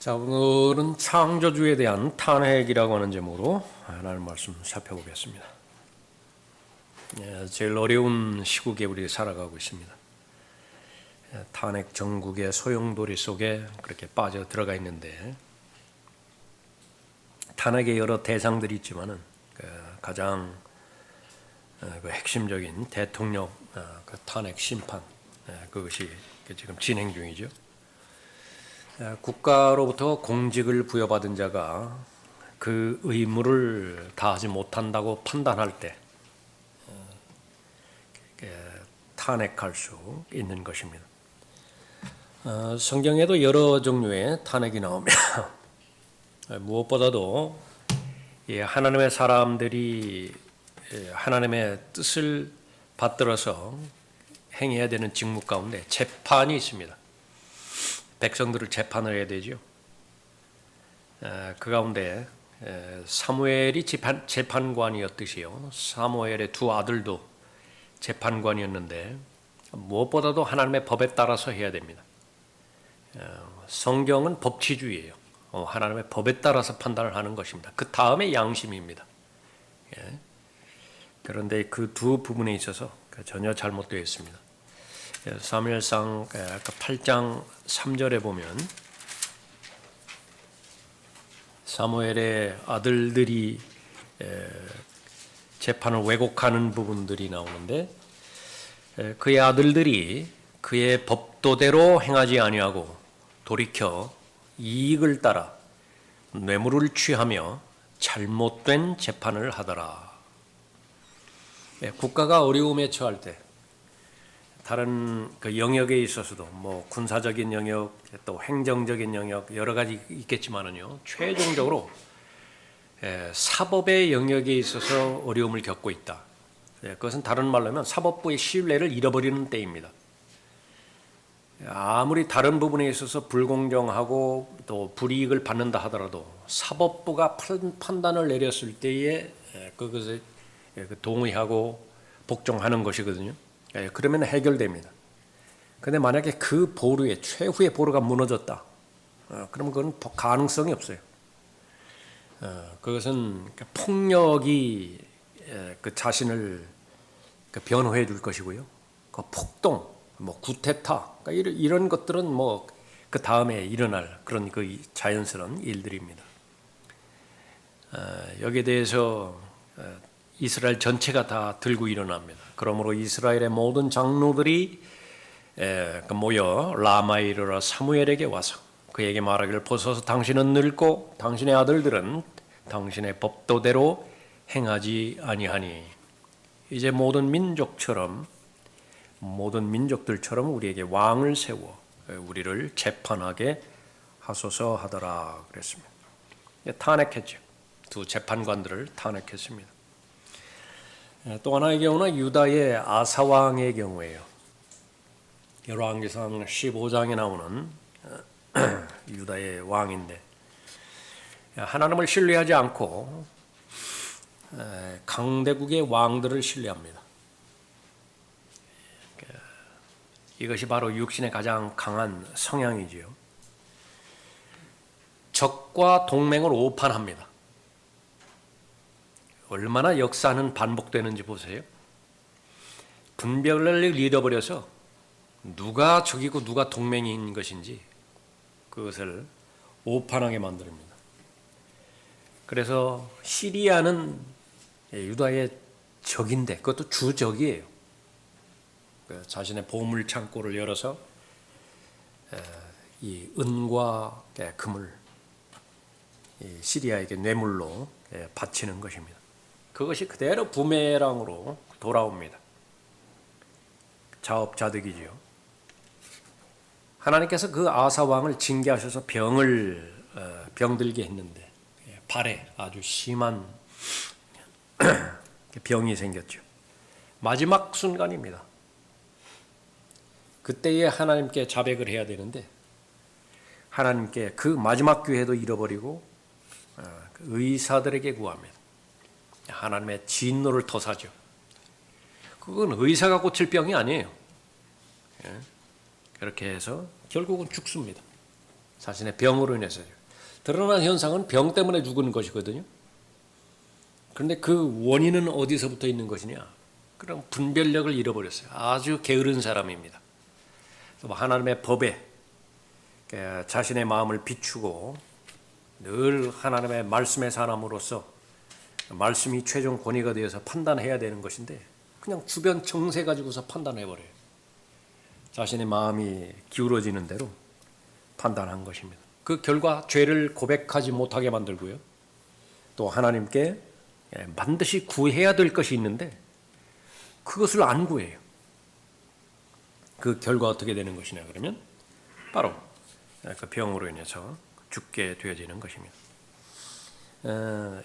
자, 오늘은 창조주에 대한 탄핵이라고 하는 제목으로 하나님 말씀 살펴보겠습니다. 제일 어려운 시국에 우리가 살아가고 있습니다. 탄핵 정국의 소용돌이 속에 그렇게 빠져 들어가 있는데, 탄핵의 여러 대상들이 있지만은 가장 핵심적인 대통령 탄핵 심판, 그것이 지금 진행 중이죠. 국가로부터 공직을 부여받은 자가 그 의무를 다하지 못한다고 판단할 때 탄핵할 수 있는 것입니다. 성경에도 여러 종류의 탄핵이 나오며 무엇보다도 하나님의 사람들이 하나님의 뜻을 받들어서 행해야 되는 직무 가운데 재판이 있습니다. 백성들을 재판을 해야 되죠. 그 가운데 사무엘이 재판관이었듯이요, 사무엘의 두 아들도 재판관이었는데 무엇보다도 하나님의 법에 따라서 해야 됩니다. 성경은 법치주의예요. 하나님의 법에 따라서 판단을 하는 것입니다. 그 다음에 양심입니다. 그런데 그 두 부분에 있어서 전혀 잘못되어 있습니다. 사무엘상 8장 3절에 보면 사무엘의 아들들이 재판을 왜곡하는 부분들이 나오는데, 그의 아들들이 그의 법도대로 행하지 아니하고 돌이켜 이익을 따라 뇌물을 취하며 잘못된 재판을 하더라. 국가가 어려움에 처할 때 다른 그 영역에 있어서도 군사적인 영역, 또 행정적인 영역 여러 가지 있겠지만은요, 최종적으로 사법의 영역에 있어서 어려움을 겪고 있다. 그것은 다른 말로 하면 사법부의 신뢰를 잃어버리는 때입니다. 아무리 다른 부분에 있어서 불공정하고 또 불이익을 받는다 하더라도 사법부가 판단을 내렸을 때에 그것에 동의하고 복종하는 것이거든요. 그러면 해결됩니다. 그런데 만약에 그 보루의 최후의 보루가 무너졌다, 그러면 그건 가능성이 없어요. 그것은 폭력이 그 자신을 변호해 줄 것이고요. 그 폭동, 구테타, 이런 것들은 그 다음에 일어날 그런 그 자연스러운 일들입니다. 여기에 대해서 이스라엘 전체가 다 들고 일어납니다. 그러므로 이스라엘의 모든 장로들이 모여 라마에 이르러 사무엘에게 와서 그에게 말하기를, 보소서 당신은 늙고 당신의 아들들은 당신의 법도대로 행하지 아니하니 이제 모든 민족들처럼 우리에게 왕을 세워 우리를 재판하게 하소서 하더라 그랬습니다. 탄핵했죠. 두 재판관들을 탄핵했습니다. 또 하나의 경우는 유다의 아사왕의 경우예요. 열왕기상 15장에 나오는 유다의 왕인데, 하나님을 신뢰하지 않고 강대국의 왕들을 신뢰합니다. 이것이 바로 육신의 가장 강한 성향이지요. 적과 동맹을 오판합니다. 얼마나 역사는 반복되는지 보세요. 분별을 잃어버려서 누가 적이고 누가 동맹인 것인지 그것을 오판하게 만듭니다. 그래서 시리아는 유다의 적인데 그것도 주적이에요. 자신의 보물 창고를 열어서 이 은과 금을 시리아에게 뇌물로 바치는 것입니다. 그것이 그대로 부메랑으로 돌아옵니다. 자업자득이지요. 하나님께서 그 아사 왕을 징계하셔서 병들게 했는데 발에 아주 심한 병이 생겼죠. 마지막 순간입니다. 그때에 하나님께 자백을 해야 되는데 하나님께 그 마지막 기회도 잃어버리고 의사들에게 구합니다. 하나님의 진노를 토사죠. 그건 의사가 고칠 병이 아니에요. 그렇게 해서 결국은 죽습니다. 자신의 병으로 인해서. 드러난 현상은 병 때문에 죽은 것이거든요. 그런데 그 원인은 어디서부터 있는 것이냐? 그럼 분별력을 잃어버렸어요. 아주 게으른 사람입니다. 하나님의 법에 자신의 마음을 비추고 늘 하나님의 말씀의 사람으로서 말씀이 최종 권위가 되어서 판단해야 되는 것인데 그냥 주변 정세 가지고서 판단해버려요. 자신의 마음이 기울어지는 대로 판단한 것입니다. 그 결과 죄를 고백하지 못하게 만들고요. 또 하나님께 반드시 구해야 될 것이 있는데 그것을 안 구해요. 그 결과 어떻게 되는 것이냐 그러면 바로 그 병으로 인해서 죽게 되어지는 것입니다.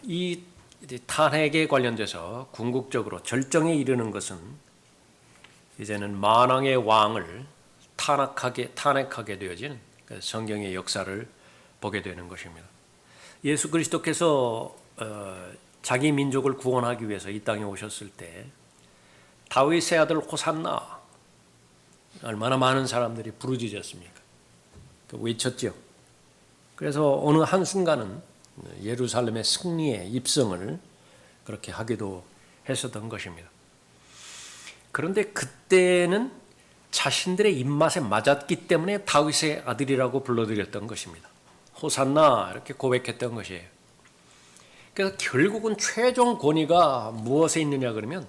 이 탄핵에 관련돼서 궁극적으로 절정에 이르는 것은 이제는 만왕의 왕을 탄핵하게 되어진 성경의 역사를 보게 되는 것입니다. 예수 그리스도께서 자기 민족을 구원하기 위해서 이 땅에 오셨을 때 다윗의 아들 호산나 얼마나 많은 사람들이 부르짖었습니까? 외쳤죠. 그래서 어느 한순간은 예루살렘의 승리의 입성을 그렇게 하기도 했었던 것입니다. 그런데 그때는 자신들의 입맛에 맞았기 때문에 다윗의 아들이라고 불러드렸던 것입니다. 호산나 이렇게 고백했던 것이에요. 그래서 결국은 최종 권위가 무엇에 있느냐 그러면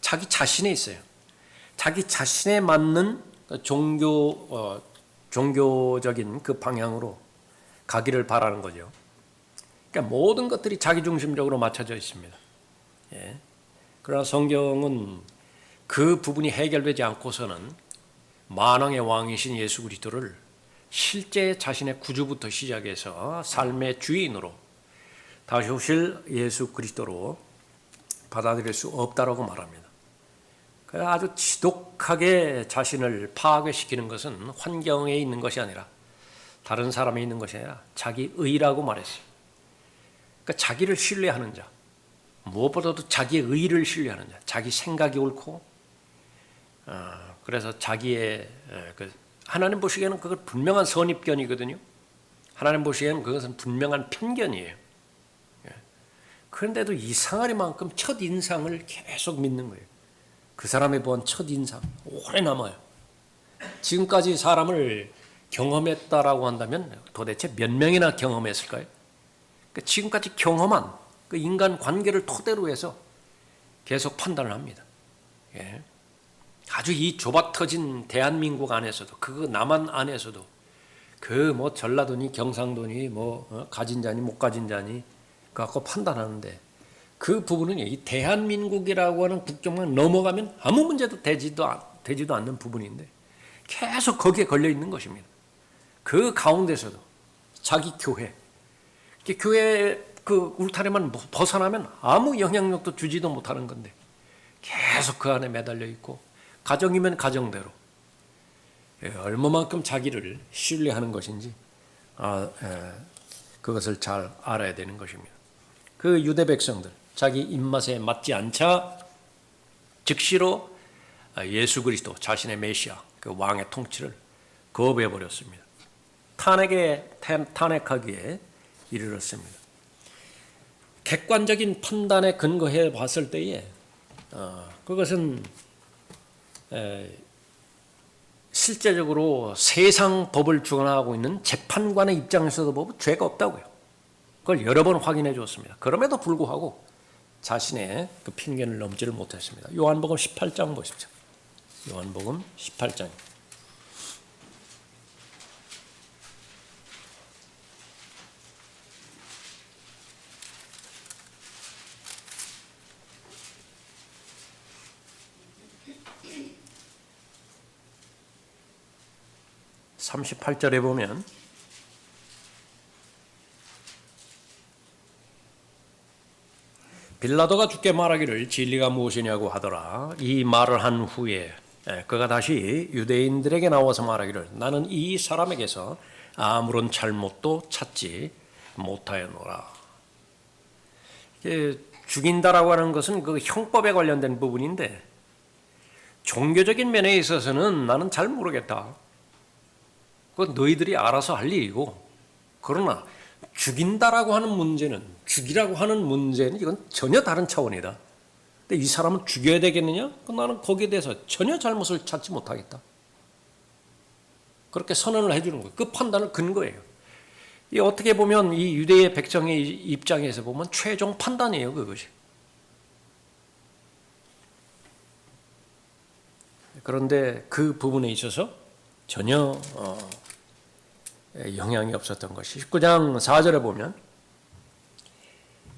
자기 자신에 있어요. 자기 자신에 맞는 종교적인 그 방향으로 가기를 바라는 거죠. 그러니까 모든 것들이 자기 중심적으로 맞춰져 있습니다. 예. 그러나 성경은 그 부분이 해결되지 않고서는 만왕의 왕이신 예수 그리스도를 실제 자신의 구주부터 시작해서 삶의 주인으로 다시 오실 예수 그리스도로 받아들일 수 없다라고 말합니다. 아주 지독하게 자신을 파괴시키는 것은 환경에 있는 것이 아니라 다른 사람에 있는 것이 아니라 자기 의라고 말했어요. 그러니까 자기를 신뢰하는 자, 무엇보다도 자기의 의를 신뢰하는 자, 자기 생각이 옳고 그래서 자기의 하나님 보시기에는 그건 분명한 선입견이거든요. 하나님 보시기에는 그것은 분명한 편견이에요. 그런데도 이상하리만큼 첫인상을 계속 믿는 거예요. 그 사람에 보한 첫인상 오래 남아요. 지금까지 사람을 경험했다라고 한다면 도대체 몇 명이나 경험했을까요? 지금까지 경험한 그 인간 관계를 토대로 해서 계속 판단을 합니다. 예. 아주 이 좁아터진 대한민국 안에서도 그 남한 안에서도 그 뭐 전라도니 경상도니 가진 자니 못 가진 자니 갖고 판단하는데 그 부분은 이 대한민국이라고 하는 국경만 넘어가면 아무 문제도 되지도 않는 부분인데 계속 거기에 걸려 있는 것입니다. 그 가운데서도 자기 교회 그 울타리만 벗어나면 아무 영향력도 주지도 못하는 건데 계속 그 안에 매달려 있고 가정이면 가정대로 얼마만큼 자기를 신뢰하는 것인지 그것을 잘 알아야 되는 것입니다. 그 유대 백성들 자기 입맛에 맞지 않자 즉시로 예수 그리스도 자신의 메시아 그 왕의 통치를 거부해 버렸습니다. 탄핵하기에 이르렀습니다. 객관적인 판단에 근거해 봤을 때에 그것은 실제적으로 세상 법을 주관하고 있는 재판관의 입장에서도 보면 죄가 없다고요. 그걸 여러 번 확인해 줬습니다. 그럼에도 불구하고 자신의 그 편견을 넘지를 못했습니다. 요한복음 18장 보십시오. 요한복음 18장. (38절에) 보면 빌라도가 주께 말하기를 진리가 무엇이냐고 하더라. 이 말을 한 후에 그가 다시 유대인들에게 나와서 말하기를 나는 이 사람에게서 아무런 잘못도 찾지 못하였노라. 죽인다라고 하는 것은 그 형법에 관련된 부분인데 종교적인 면에 있어서는 나는 잘 모르겠다. 그건 너희들이 알아서 할 일이고 그러나 죽인다라고 하는 문제는, 죽이라고 하는 문제는 이건 전혀 다른 차원이다. 근데 이 사람을 죽여야 되겠느냐? 나는 거기에 대해서 전혀 잘못을 찾지 못하겠다. 그렇게 선언을 해주는 거예요. 그 판단을 근거예요. 이 어떻게 보면 이 유대의 백성의 입장에서 보면 최종 판단이에요, 그것이. 그런데 그 부분에 있어서 전혀 영향이 없었던 것이 19장 4절에 보면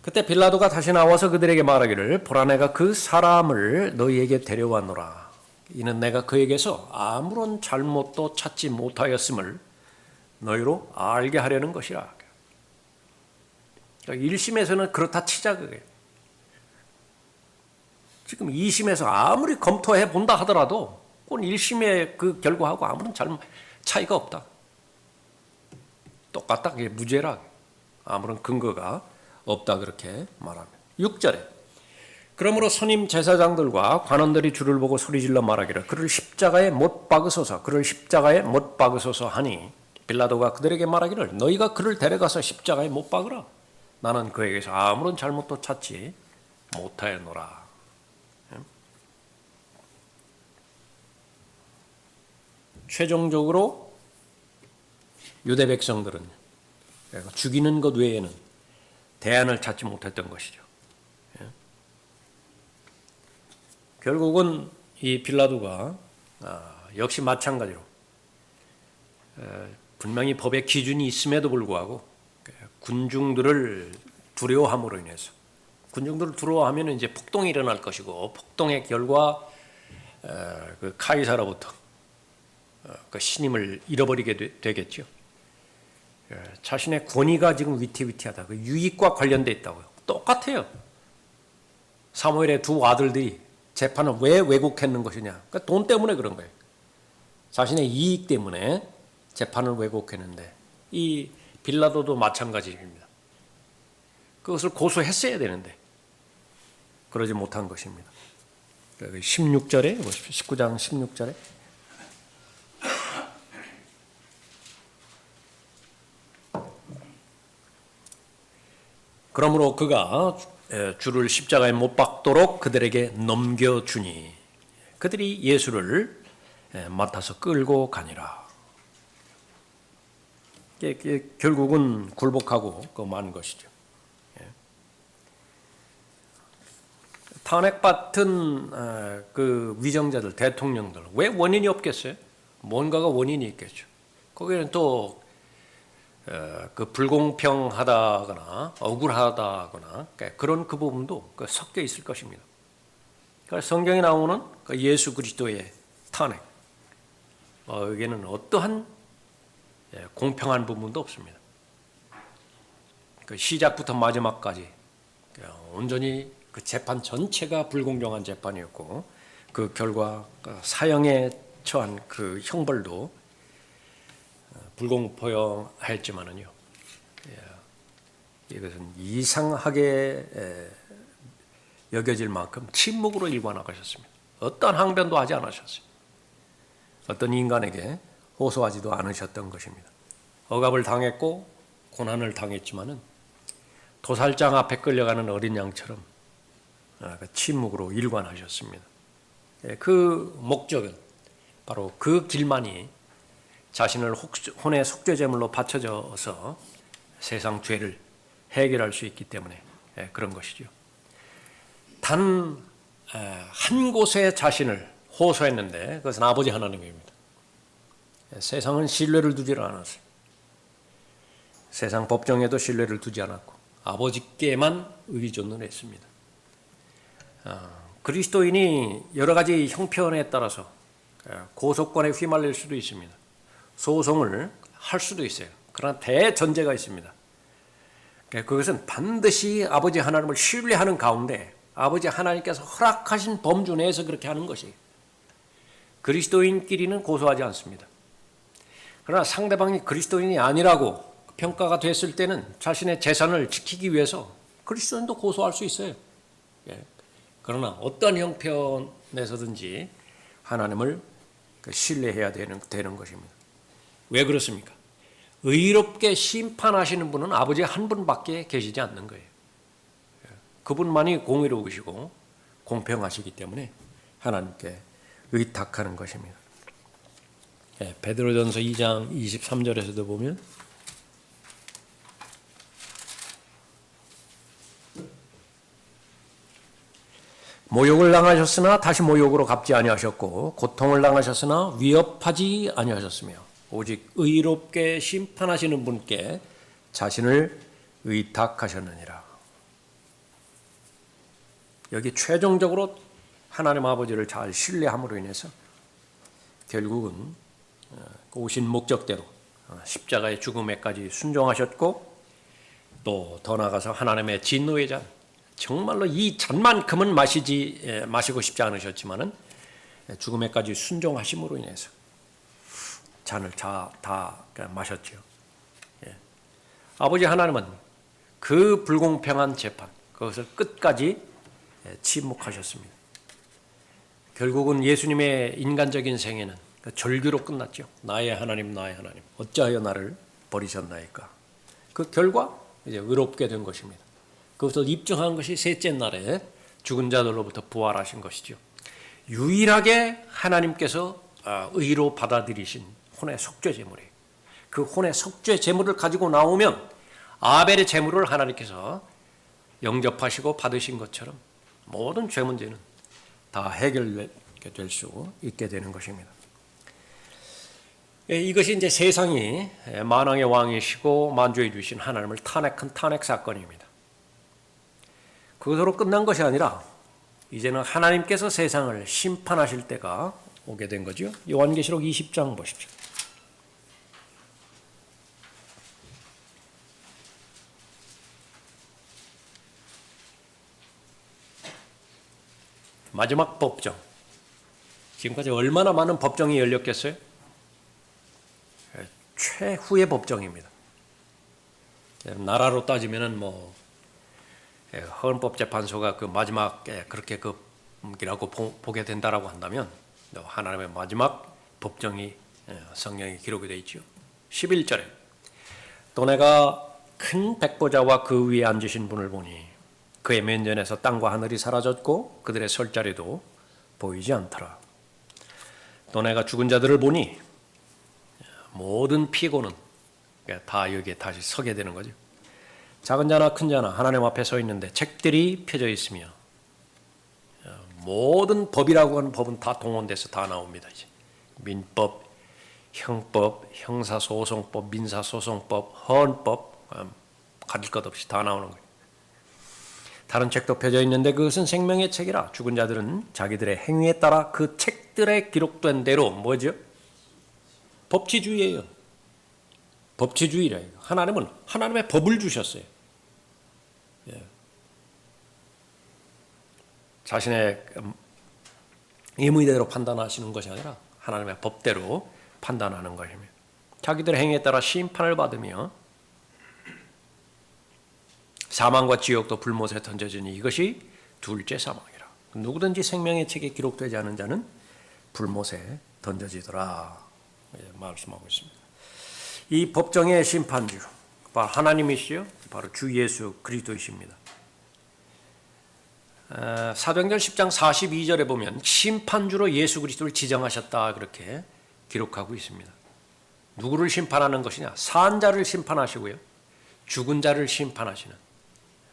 그때 빌라도가 다시 나와서 그들에게 말하기를 보라 내가 그 사람을 너희에게 데려왔노라. 이는 내가 그에게서 아무런 잘못도 찾지 못하였음을 너희로 알게 하려는 것이라. 그러니까 1심에서는 그렇다 치자 그게. 지금 2심에서 아무리 검토해 본다 하더라도 그건 1심의 그 결과하고 아무런 차이가 없다. 똑같다. 그게 무죄라. 아무런 근거가 없다 그렇게 말합니다. 6절에 그러므로 선임 제사장들과 관원들이 주를 보고 소리질러 말하기를 그를 십자가에 못 박으소서 그를 십자가에 못 박으소서 하니 빌라도가 그들에게 말하기를 너희가 그를 데려가서 십자가에 못 박으라. 나는 그에게서 아무런 잘못도 찾지 못하였노라. 최종적으로 유대 백성들은 죽이는 것 외에는 대안을 찾지 못했던 것이죠. 결국은 이 빌라도가 역시 마찬가지로 분명히 법의 기준이 있음에도 불구하고 군중들을 두려워함으로 인해서 군중들을 두려워하면 이제 폭동이 일어날 것이고 폭동의 결과 그 카이사로부터 그 신임을 잃어버리게 되겠죠. 자신의 권위가 지금 위태위태하다. 그 유익과 관련돼 있다고요. 똑같아요. 사무엘의 두 아들들이 재판을 왜 왜곡했는 것이냐. 그러니까 돈 때문에 그런 거예요. 자신의 이익 때문에 재판을 왜곡했는데 이 빌라도도 마찬가지입니다. 그것을 고소했어야 되는데 그러지 못한 것입니다. 16절에 보십시오. 19장 16절에 그러므로 그가 주를 십자가에 못 박도록 그들에게 넘겨주니 그들이 예수를 맡아서 끌고 가니라. 결국은 굴복하고 만 것이죠. 탄핵받은 그 위정자들, 대통령들 왜 원인이 없겠어요? 뭔가가 원인이 있겠죠. 거기는 또 그 불공평하다거나 억울하다거나 그런 그 부분도 섞여 있을 것입니다. 그러니까 성경에 나오는 예수 그리스도의 탄핵 여기에는 어떠한 공평한 부분도 없습니다. 그 시작부터 마지막까지 온전히 그 재판 전체가 불공정한 재판이었고 그 결과 사형에 처한 그 형벌도 불공평했지만은요, 이것은 이상하게 여겨질 만큼 침묵으로 일관하셨습니다. 어떤 항변도 하지 않으셨어요. 어떤 인간에게 호소하지도 않으셨던 것입니다. 억압을 당했고 고난을 당했지만은 도살장 앞에 끌려가는 어린 양처럼 침묵으로 일관하셨습니다. 그 목적은 바로 그 길만이 자신을 혼의 속죄제물로 바쳐져서 세상 죄를 해결할 수 있기 때문에 그런 것이죠. 단 한 곳에 자신을 호소했는데 그것은 아버지 하나님입니다. 세상은 신뢰를 두지 않았어요. 세상 법정에도 신뢰를 두지 않았고 아버지께만 의존을 했습니다. 그리스도인이 여러 가지 형편에 따라서 고소권에 휘말릴 수도 있습니다. 소송을 할 수도 있어요. 그러나 대전제가 있습니다. 그것은 반드시 아버지 하나님을 신뢰하는 가운데 아버지 하나님께서 허락하신 범주 내에서 그렇게 하는 것이에요. 그리스도인끼리는 고소하지 않습니다. 그러나 상대방이 그리스도인이 아니라고 평가가 됐을 때는 자신의 재산을 지키기 위해서 그리스도인도 고소할 수 있어요. 그러나 어떤 형편에서든지 하나님을 신뢰해야 되는 것입니다. 왜 그렇습니까? 의롭게 심판하시는 분은 아버지 한 분밖에 계시지 않는 거예요. 그분만이 공의로우시고 공평하시기 때문에 하나님께 의탁하는 것입니다. 베드로전서 2장 23절에서도 보면 모욕을 당하셨으나 다시 모욕으로 갚지 아니하셨고 고통을 당하셨으나 위협하지 아니하셨으며 오직 의롭게 심판하시는 분께 자신을 의탁하셨느니라. 여기 최종적으로 하나님 아버지를 잘 신뢰함으로 인해서 결국은 오신 목적대로 십자가의 죽음에까지 순종하셨고 또 더 나아가서 하나님의 진노의 잔, 정말로 이 잔만큼은 마시고 싶지 않으셨지만은 죽음에까지 순종하심으로 인해서 잔을 다 마셨죠. 아버지 하나님은 그 불공평한 재판, 그것을 끝까지 침묵하셨습니다. 결국은 예수님의 인간적인 생애는 절규로 끝났죠. 나의 하나님, 나의 하나님, 어찌하여 나를 버리셨나이까. 그 결과 이제 의롭게 된 것입니다. 그것을 입증한 것이 셋째 날에 죽은 자들로부터 부활하신 것이죠. 유일하게 하나님께서 의로 받아들이신 혼의 속죄 제물이에요. 그 혼의 속죄 제물을 가지고 나오면 아벨의 제물을 하나님께서 영접하시고 받으신 것처럼 모든 죄 문제는 다 해결되게 될 수 있게 되는 것입니다. 이것이 이제 세상이 만왕의 왕이시고 만주해 주신 하나님을 탄핵한 탄핵 사건입니다. 그것으로 끝난 것이 아니라 이제는 하나님께서 세상을 심판하실 때가 오게 된 거죠. 요한계시록 20장 보십시오. 마지막 법정. 지금까지 얼마나 많은 법정이 열렸겠어요? 최후의 법정입니다. 나라로 따지면은 헌법재판소가 그 마지막에 그렇게 그이라고 보게 된다라고 한다면 하나님의 마지막 법정이 성경에 기록이 되어 있죠. 11절에 또 내가 큰 백보자와 그 위에 앉으신 분을 보니 그의 면전에서 땅과 하늘이 사라졌고 그들의 설 자리도 보이지 않더라. 또 내가 죽은 자들을 보니 모든 피고는 다 여기에 다시 서게 되는 거죠. 작은 자나 큰 자나 하나님 앞에 서 있는데 책들이 펴져 있으며 모든 법이라고 하는 법은 다 동원돼서 다 나옵니다. 이제 민법, 형법, 형사소송법, 민사소송법, 헌법 가릴 것 없이 다 나오는 거예요. 다른 책도 펴져 있는데 그것은 생명의 책이라 죽은 자들은 자기들의 행위에 따라 그 책들에 기록된 대로 뭐죠? 법치주의예요. 법치주의래요. 하나님은 하나님의 법을 주셨어요. 자신의 의무대로 판단하시는 것이 아니라 하나님의 법대로 판단하는 것입니다. 자기들의 행위에 따라 심판을 받으며 사망과 지옥도 불못에 던져지니 이것이 둘째 사망이라. 누구든지 생명의 책에 기록되지 않은 자는 불못에 던져지더라. 말씀하고 있습니다. 이 법정의 심판주 바로 하나님이시요, 바로 주 예수 그리스도이십니다. 사도행전 10장 42절에 보면 심판주로 예수 그리스도를 지정하셨다 그렇게 기록하고 있습니다. 누구를 심판하는 것이냐? 산 자를 심판하시고요, 죽은 자를 심판하시는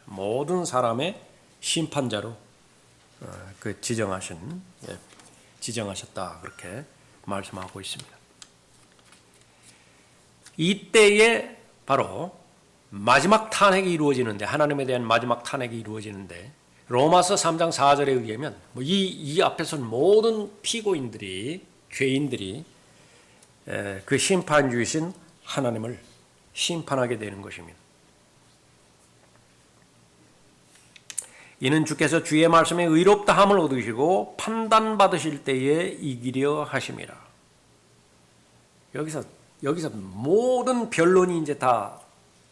모든 사람의 심판자로 그 지정하셨다 그렇게 말씀하고 있습니다. 이때에 바로 마지막 탄핵이 이루어지는데, 하나님에 대한 마지막 탄핵이 이루어지는데, 로마서 3장 4절에 의하면 이 앞에서는 모든 피고인들이, 죄인들이 그 심판주이신 하나님을 심판하게 되는 것입니다. 이는 주께서 주의 말씀에 의롭다함을 얻으시고 판단받으실 때에 이기려 하심이라. 여기서 모든 변론이 이제 다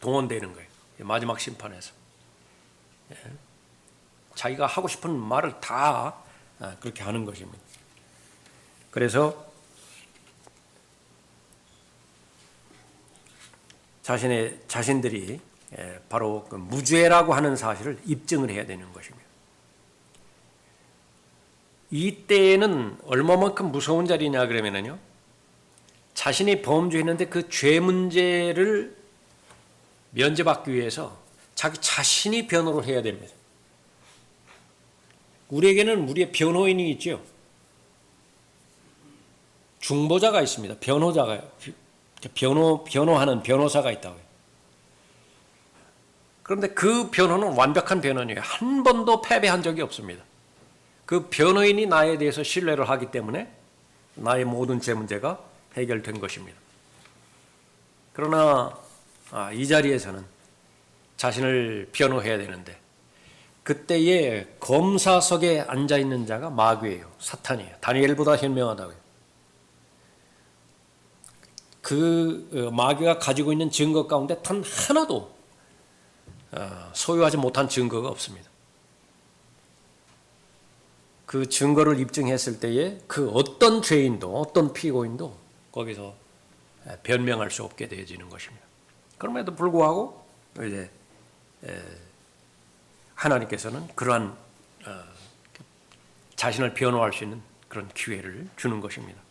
동원되는 거예요. 마지막 심판에서. 자기가 하고 싶은 말을 다 그렇게 하는 것입니다. 그래서 자신들이 바로 그 무죄라고 하는 사실을 입증을 해야 되는 것입니다. 이때에는 얼마만큼 무서운 자리냐 그러면은요, 자신이 범죄했는데 그 죄 문제를 면제받기 위해서 자기 자신이 변호를 해야 됩니다. 우리에게는 우리의 변호인이 있죠. 중보자가 있습니다. 변호하는 변호사가 있다고요. 그런데 그 변호는 완벽한 변호인이에요. 한 번도 패배한 적이 없습니다. 그 변호인이 나에 대해서 신뢰를 하기 때문에 나의 모든 죄 문제가 해결된 것입니다. 그러나 이 자리에서는 자신을 변호해야 되는데 그때에 검사석에 앉아있는 자가 마귀예요. 사탄이에요. 다니엘보다 현명하다고요. 그 마귀가 가지고 있는 증거 가운데 단 하나도 소유하지 못한 증거가 없습니다. 그 증거를 입증했을 때에 그 어떤 죄인도 어떤 피고인도 거기서 변명할 수 없게 되어지는 것입니다. 그럼에도 불구하고 이제 하나님께서는 그러한 자신을 변호할 수 있는 그런 기회를 주는 것입니다.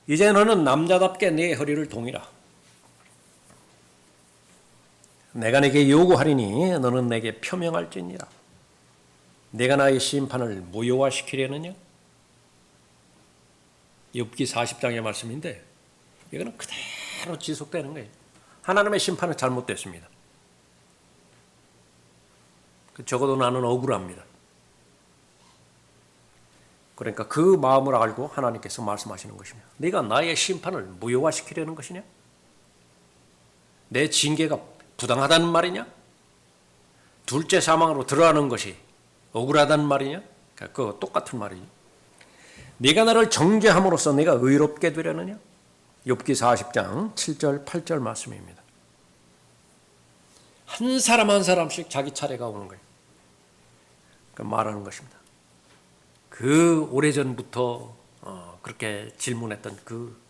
이제 너는 남자답게 내 허리를 동이라. 내가 내게 요구하리니 너는 내게 표명할지니라. 내가 나의 심판을 무효화시키려느냐? 욥기 40장의 말씀인데 이거는 그대로 지속되는 거예요. 하나님의 심판은 잘못됐습니다. 적어도 나는 억울합니다. 그러니까 그 마음을 알고 하나님께서 말씀하시는 것입니다. 네가 나의 심판을 무효화시키려는 것이냐? 내 징계가 부당하다는 말이냐? 둘째 사망으로 들어가는 것이 억울하다는 말이냐? 그거 똑같은 말이죠. 네가 나를 정죄함으로써 내가 의롭게 되려느냐? 욥기 40장 7절 8절 말씀입니다. 한 사람 한 사람씩 자기 차례가 오는 거예요. 말하는 것입니다. 그 오래전부터 그렇게 질문했던 그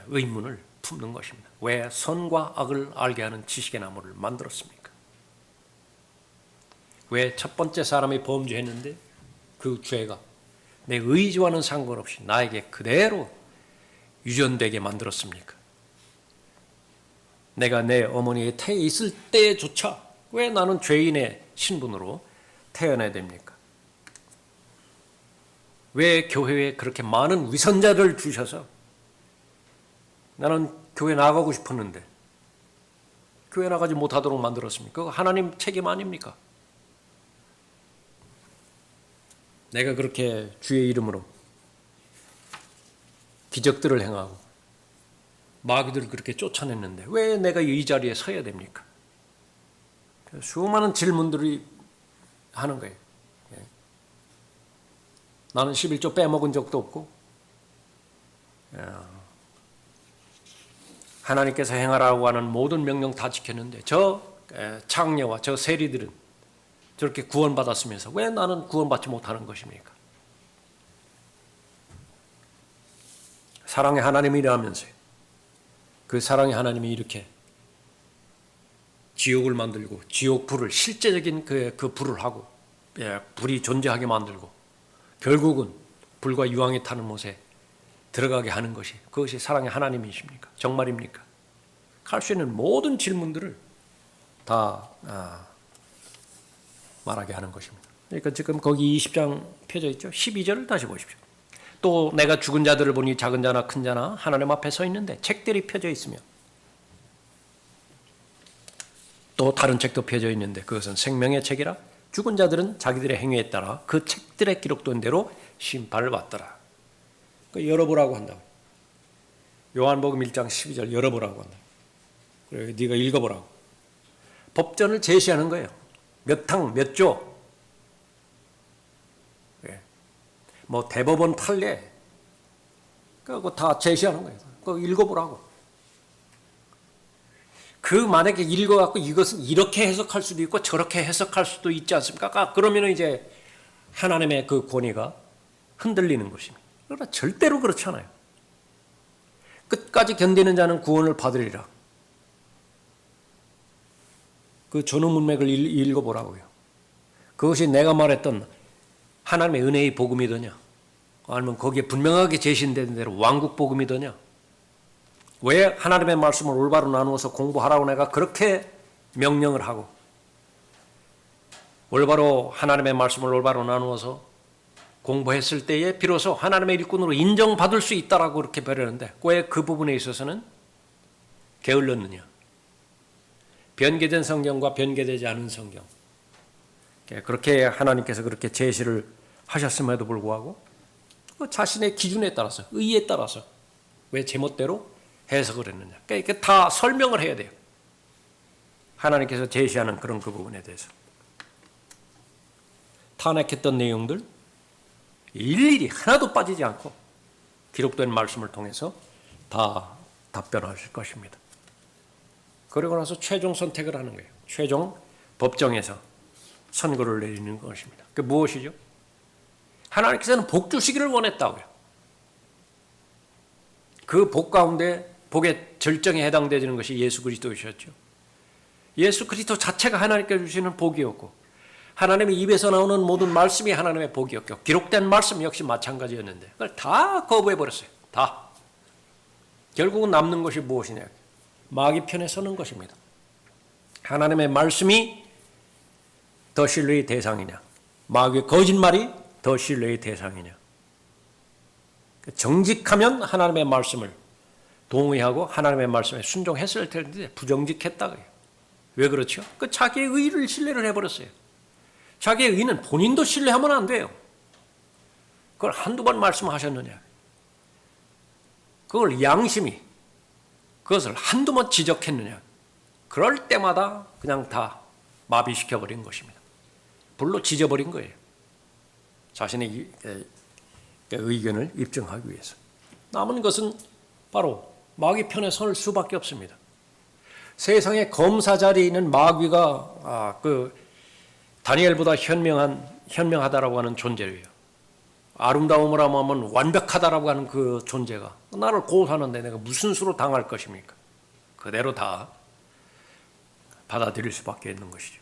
의문을 품는 것입니다. 왜 선과 악을 알게 하는 지식의 나무를 만들었습니까? 왜 첫 번째 사람이 범죄했는데 그 죄가 내 의지와는 상관없이 나에게 그대로 유전되게 만들었습니까? 내가 내 어머니의 태에 있을 때조차 왜 나는 죄인의 신분으로 태어나야 됩니까? 왜 교회에 그렇게 많은 위선자를 주셔서 나는 교회 나가고 싶었는데 교회 나가지 못하도록 만들었습니까? 그거 하나님 책임 아닙니까? 내가 그렇게 주의 이름으로 기적들을 행하고 마귀들을 그렇게 쫓아냈는데 왜 내가 이 자리에 서야 됩니까? 수많은 질문들이 하는 거예요. 나는 11조 빼먹은 적도 없고 하나님께서 행하라고 하는 모든 명령 다 지켰는데 저 창녀와 저 세리들은 저렇게 구원받았으면서 왜 나는 구원받지 못하는 것입니까? 사랑의 하나님이라면서요. 그 사랑의 하나님이 이렇게 지옥을 만들고 지옥 불을 실제적인 그 불을 하고 불이 존재하게 만들고 결국은 불과 유황이 타는 못에 들어가게 하는 것이 그것이 사랑의 하나님이십니까? 정말입니까? 할 수 있는 모든 질문들을 다 말하게 하는 것입니다. 그러니까 지금 거기 20장 펴져 있죠. 12절을 다시 보십시오. 또 내가 죽은 자들을 보니 작은 자나 큰 자나 하나님 앞에 서 있는데 책들이 펴져 있으며 또 다른 책도 펴져 있는데 그것은 생명의 책이라 죽은 자들은 자기들의 행위에 따라 그 책들에 기록된 대로 심판을 받더라. 열어보라고 한다고. 요한복음 1장 12절 열어보라고 한다. 그래, 네가 읽어보라고. 법전을 제시하는 거예요. 몇 항, 몇 조. 뭐 대법원 판례. 그거 다 제시하는 거예요. 그거 읽어보라고. 그 만약에 읽어갖고 이것은 이렇게 해석할 수도 있고 저렇게 해석할 수도 있지 않습니까? 그러면 이제 하나님의 그 권위가 흔들리는 것입니다. 그러나 절대로 그렇지 않아요. 끝까지 견디는 자는 구원을 받으리라. 그 전후 문맥을 읽어보라고요. 그것이 내가 말했던 하나님의 은혜의 복음이더냐, 아니면 거기에 분명하게 제시된 대로 왕국 복음이더냐. 왜 하나님의 말씀을 올바로 나누어서 공부하라고 내가 그렇게 명령을 하고, 올바로 하나님의 말씀을 올바로 나누어서 공부했을 때에 비로소 하나님의 일꾼으로 인정받을 수 있다라고 그렇게 배려하는데, 왜 그 부분에 있어서는 게을렀느냐. 변개된 성경과 변개되지 않은 성경, 그렇게 하나님께서 그렇게 제시를 하셨음에도 불구하고 자신의 기준에 따라서, 의에 따라서 왜 제멋대로 해석을 했느냐. 그러니까 이렇게 다 설명을 해야 돼요. 하나님께서 제시하는 그런 그 부분에 대해서. 탄핵했던 내용들 일일이 하나도 빠지지 않고 기록된 말씀을 통해서 다 답변하실 것입니다. 그러고 나서 최종 선택을 하는 거예요. 최종 법정에서 선고를 내리는 것입니다. 그게 무엇이죠? 하나님께서는 복 주시기를 원했다고요. 그 복 가운데 복의 절정에 해당되는 것이 예수 그리스도이셨죠. 예수 그리스도 자체가 하나님께서 주시는 복이었고, 하나님의 입에서 나오는 모든 말씀이 하나님의 복이었고, 기록된 말씀 역시 마찬가지였는데 그걸 다 거부해버렸어요. 다. 결국은 남는 것이 무엇이냐? 마귀 편에 서는 것입니다. 하나님의 말씀이 더 신뢰의 대상이냐, 마귀의 거짓말이 더 신뢰의 대상이냐. 정직하면 하나님의 말씀을 동의하고 하나님의 말씀에 순종했을 텐데 부정직했다고요. 왜 그렇죠? 그 자기의 의를 신뢰를 해버렸어요. 자기의 의는 본인도 신뢰하면 안 돼요. 그걸 한두 번 말씀하셨느냐. 그걸 양심이 그것을 한두 번 지적했느냐. 그럴 때마다 그냥 다 마비시켜버린 것입니다. 불로 지져버린 거예요. 자신의 의견을 입증하기 위해서. 남은 것은 바로 마귀 편에 설 수밖에 없습니다. 세상의 검사 자리에 있는 마귀가 다니엘보다 현명하다라고 하는 존재예요. 아름다움을 하면 완벽하다라고 하는 그 존재가 나를 고소하는데 내가 무슨 수로 당할 것입니까? 그대로 다 받아들일 수밖에 없는 것이죠.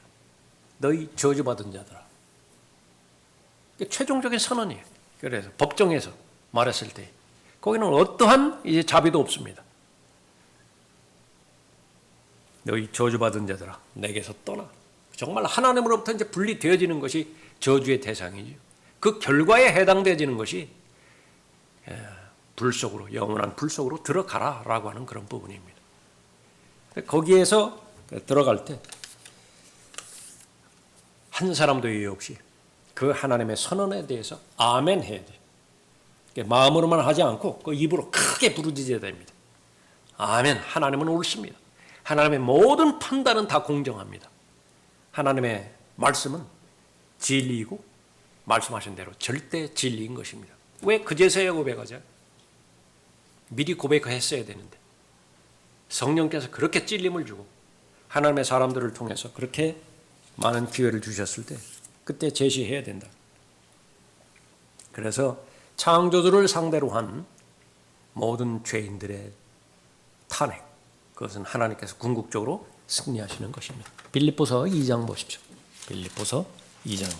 너희 저주받은 자들아. 최종적인 선언이에요. 그래서 법정에서 말했을 때 거기는 어떠한 이제 자비도 없습니다. 너희 저주받은 자들아, 내게서 떠나. 정말 하나님으로부터 이제 분리되어지는 것이 저주의 대상이죠. 그 결과에 해당되어지는 것이 불 속으로, 영원한 불 속으로 들어가라라고 하는 그런 부분입니다. 거기에서 들어갈 때 한 사람도 예외 없이 그 하나님의 선언에 대해서 아멘 해야 돼요. 마음으로만 하지 않고 그 입으로 크게 부르짖어야 됩니다. 아멘, 하나님은 옳습니다. 하나님의 모든 판단은 다 공정합니다. 하나님의 말씀은 진리이고 말씀하신 대로 절대 진리인 것입니다. 왜 그제서야 고백하죠? 미리 고백했어야 되는데 성령께서 그렇게 찔림을 주고 하나님의 사람들을 통해서 그렇게 많은 기회를 주셨을 때 그때 제시해야 된다. 그래서 창조주를 상대로 한 모든 죄인들의 탄핵, 그것은 하나님께서 궁극적으로 승리하시는 것입니다. 빌립보서 2장 보십시오. 빌립보서 2장.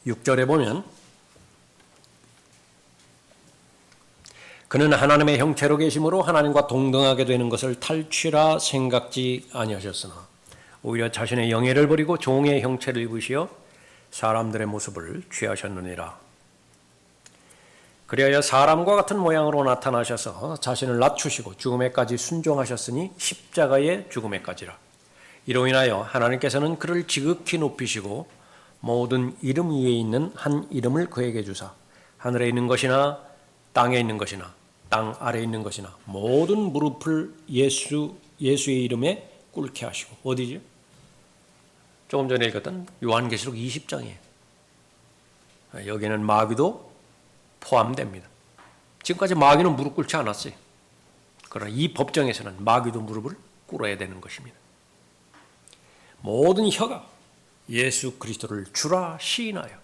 (6절에) 보면 그는 하나님의 형체로 계심으로 하나님과 동등하게 되는 것을 탈취라 생각지 아니하셨으나 오히려 자신의 영예를 버리고 종의 형체를 입으시어 사람들의 모습을 취하셨느니라. 그리하여 사람과 같은 모양으로 나타나셔서 자신을 낮추시고 죽음에까지 순종하셨으니 십자가의 죽음에까지라. 이로 인하여 하나님께서는 그를 지극히 높이시고 모든 이름 위에 있는 한 이름을 그에게 주사 하늘에 있는 것이나 땅에 있는 것이나 땅 아래에 있는 것이나 모든 무릎을 예수의 이름에 꿇게 하시고. 어디죠? 조금 전에 읽었던 요한계시록 20장이에요. 여기는 마귀도 포함됩니다. 지금까지 마귀는 무릎 꿇지 않았어요. 그러나 이 법정에서는 마귀도 무릎을 꿇어야 되는 것입니다. 모든 혀가 예수 그리스도를 주라 시인하여,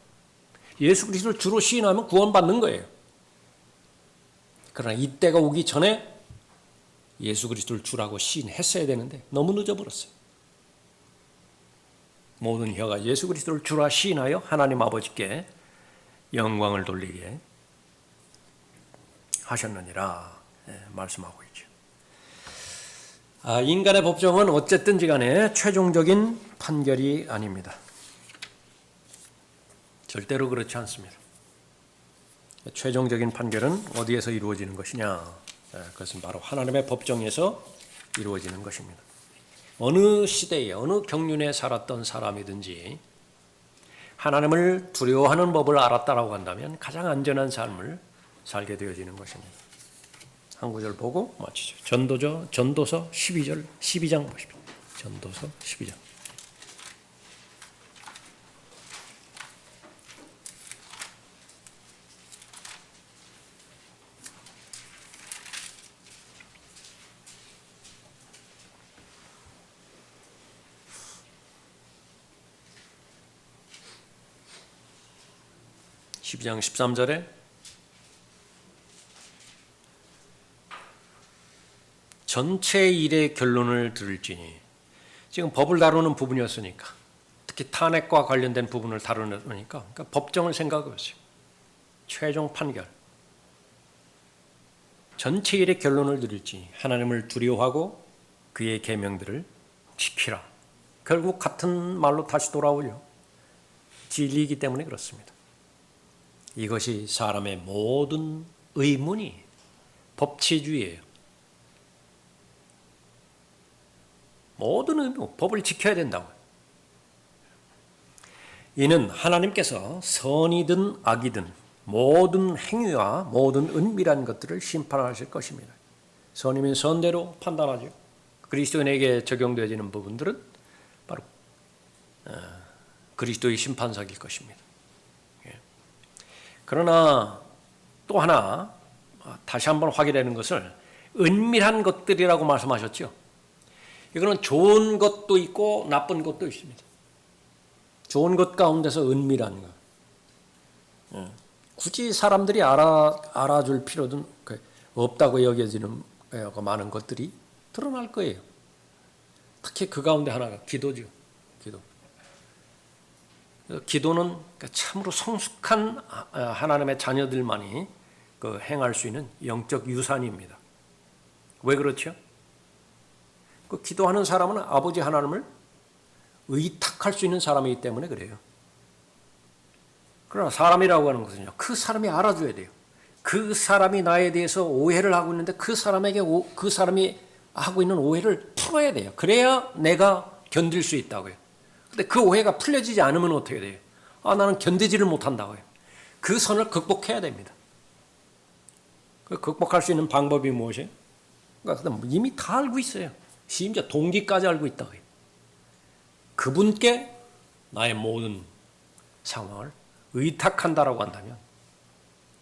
예수 그리스도를 주로 시인하면 구원받는 거예요. 그러나 이때가 오기 전에 예수 그리스도를 주라고 시인했어야 되는데 너무 늦어버렸어요. 모든 혀가 예수 그리스도를 주라 시인하여 하나님 아버지께 영광을 돌리게 하셨느니라 말씀하고 있죠. 인간의 법정은 어쨌든지 간에 최종적인 판결이 아닙니다. 절대로 그렇지 않습니다. 최종적인 판결은 어디에서 이루어지는 것이냐? 그것은 바로 하나님의 법정에서 이루어지는 것입니다. 어느 시대에 어느 경륜에 살았던 사람이든지 하나님을 두려워하는 법을 알았다라고 한다면 가장 안전한 삶을 살게 되어지는 것입니다. 한 구절 보고 마치죠. 전도서 12장 보십시오. 전도서 12장. (12장) 13절에 전체 일의 결론을 들을지니, 지금 법을 다루는 부분이었으니까, 특히 탄핵과 관련된 부분을 다루니까 그러니까 법정을 생각해보세요. 최종 판결. 전체 일의 결론을 들을지 하나님을 두려워하고 그의 계명들을 지키라. 결국 같은 말로 다시 돌아오려. 진리이기 때문에 그렇습니다. 이것이 사람의 모든 의문이 법치주의예요. 모든 의문, 법을 지켜야 된다고요. 이는 하나님께서 선이든 악이든 모든 행위와 모든 은밀한 것들을 심판하실 것입니다. 선이면 선대로 판단하죠. 그리스도인에게 적용되어지는 부분들은 바로 그리스도의 심판석일 것입니다. 그러나 또 하나 다시 한번 확인하는 것을 은밀한 것들이라고 말씀하셨죠. 이거는 좋은 것도 있고 나쁜 것도 있습니다. 좋은 것 가운데서 은밀한 것. 굳이 사람들이 알아줄 필요는 없다고 여겨지는 많은 것들이 드러날 거예요. 특히 그 가운데 하나가 기도죠. 기도. 기도는 참으로 성숙한 하나님의 자녀들만이 행할 수 있는 영적 유산입니다. 왜 그렇죠? 기도하는 사람은 아버지 하나님을 의탁할 수 있는 사람이기 때문에 그래요. 그러나 사람이라고 하는 것은요, 그 사람이 알아줘야 돼요. 그 사람이 나에 대해서 오해를 하고 있는데 그 사람에게 그 사람이 하고 있는 오해를 풀어야 돼요. 그래야 내가 견딜 수 있다고요. 근데 그 오해가 풀려지지 않으면 어떻게 돼요? 나는 견디지를 못한다고요. 그 선을 극복해야 됩니다. 극복할 수 있는 방법이 무엇이에요? 그러니까 이미 다 알고 있어요. 심지어 동기까지 알고 있다고요. 그분께 나의 모든 상황을 의탁한다라고 한다면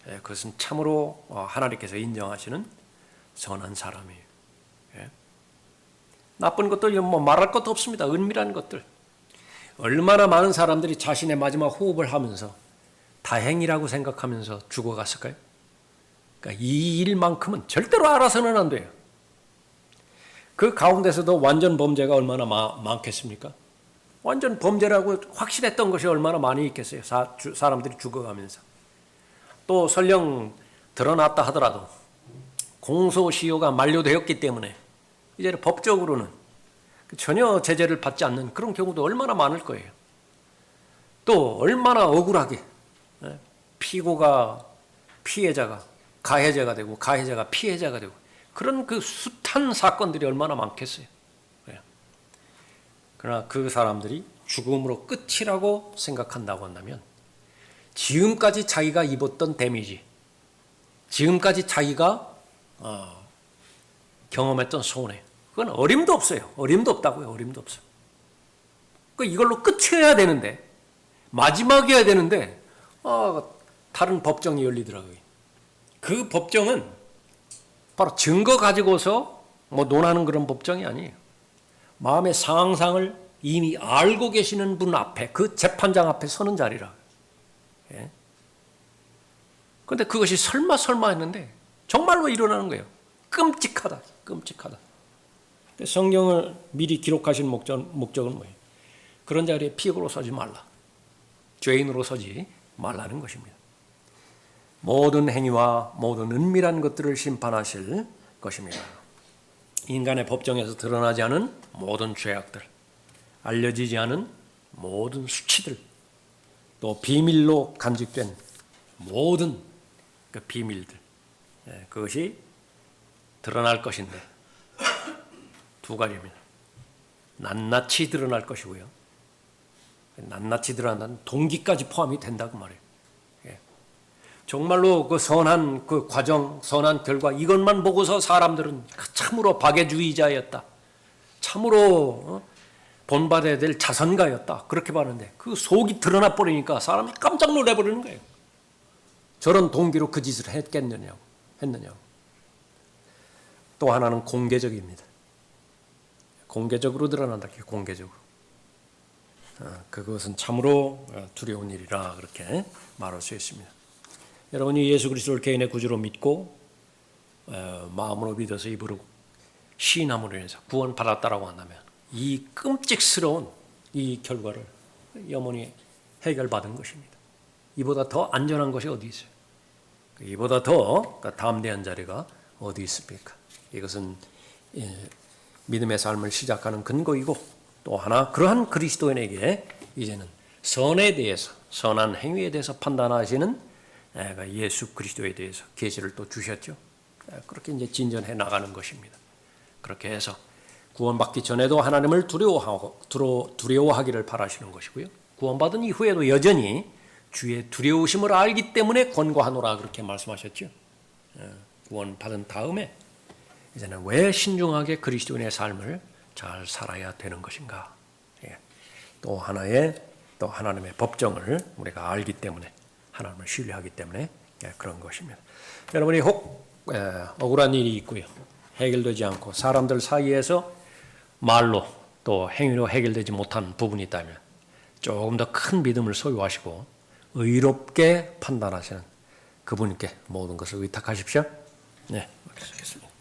그것은 참으로 하나님께서 인정하시는 선한 사람이에요. 나쁜 것들 말할 것도 없습니다. 은밀한 것들. 얼마나 많은 사람들이 자신의 마지막 호흡을 하면서 다행이라고 생각하면서 죽어갔을까요? 그러니까 이 일만큼은 절대로 알아서는 안 돼요. 그 가운데서도 완전 범죄가 얼마나 많겠습니까? 완전 범죄라고 확실했던 것이 얼마나 많이 있겠어요. 사람들이 죽어가면서. 또 설령 드러났다 하더라도 공소시효가 만료되었기 때문에 이제 법적으로는 전혀 제재를 받지 않는 그런 경우도 얼마나 많을 거예요. 또 얼마나 억울하게 피고가 피해자가 가해자가 되고 가해자가 피해자가 되고 그런 그 숱한 사건들이 얼마나 많겠어요. 그러나 그 사람들이 죽음으로 끝이라고 생각한다고 한다면 지금까지 자기가 입었던 데미지, 지금까지 자기가 경험했던 손해, 그건 어림도 없어요. 어림도 없다고요. 어림도 없어요. 이걸로 끝이어야 되는데, 마지막이어야 되는데 다른 법정이 열리더라고요. 그 법정은 바로 증거 가지고서 뭐 논하는 그런 법정이 아니에요. 마음의 상상을 이미 알고 계시는 분 앞에, 그 재판장 앞에 서는 자리라. 그런데 그것이 설마 했는데 정말로 일어나는 거예요. 끔찍하다. 성경을 미리 기록하신 목적은 뭐예요? 그런 자리에 피고로 서지 말라. 죄인으로 서지 말라는 것입니다. 모든 행위와 모든 은밀한 것들을 심판하실 것입니다. 인간의 법정에서 드러나지 않은 모든 죄악들, 알려지지 않은 모든 수치들, 또 비밀로 간직된 모든 그 비밀들, 그것이 드러날 것인데 두 가지입니다. 낱낱이 드러날 것이고요. 낱낱이 드러난다는 동기까지 포함이 된다고 말해요. 정말로 그 선한 그 과정, 선한 결과 이것만 보고서 사람들은 참으로 박애주의자였다. 참으로 본받아야 될 자선가였다. 그렇게 봤는데 그 속이 드러나 버리니까 사람이 깜짝 놀라버리는 거예요. 저런 동기로 그 짓을 했느냐고. 또 하나는 공개적입니다. 공개적으로 드러난다. 공개적으로. 그것은 참으로 두려운 일이라 그렇게 말할 수 있습니다. 여러분이 예수 그리스도를 개인의 구주로 믿고 마음으로 믿어서 입으로 시인함으로 인해서 구원받았다라고 한다면 이 끔찍스러운 이 결과를 영원히 해결받은 것입니다. 이보다 더 안전한 것이 어디 있어요? 이보다 더 담대한 자리가 어디 있습니까? 이것은 믿음의 삶을 시작하는 근거이고 또 하나 그러한 그리스도인에게 이제는 선에 대해서 선한 행위에 대해서 판단하시는 예수 그리스도에 대해서 계시를 또 주셨죠. 그렇게 이제 진전해 나가는 것입니다. 그렇게 해서 구원받기 전에도 하나님을 두려워하기를 바라시는 것이고요. 구원받은 이후에도 여전히 주의 두려우심을 알기 때문에 권고하노라 그렇게 말씀하셨죠. 구원받은 다음에 이제는 왜 신중하게 그리스도인의 삶을 잘 살아야 되는 것인가. 또 하나님의 법정을 우리가 알기 때문에 하나님을 신뢰하기 때문에 그런 것입니다. 여러분이 혹 억울한 일이 있고요. 해결되지 않고 사람들 사이에서 말로 또 행위로 해결되지 못한 부분이 있다면 조금 더 큰 믿음을 소유하시고 의롭게 판단하시는 그분께 모든 것을 의탁하십시오. 네, 마치겠습니다.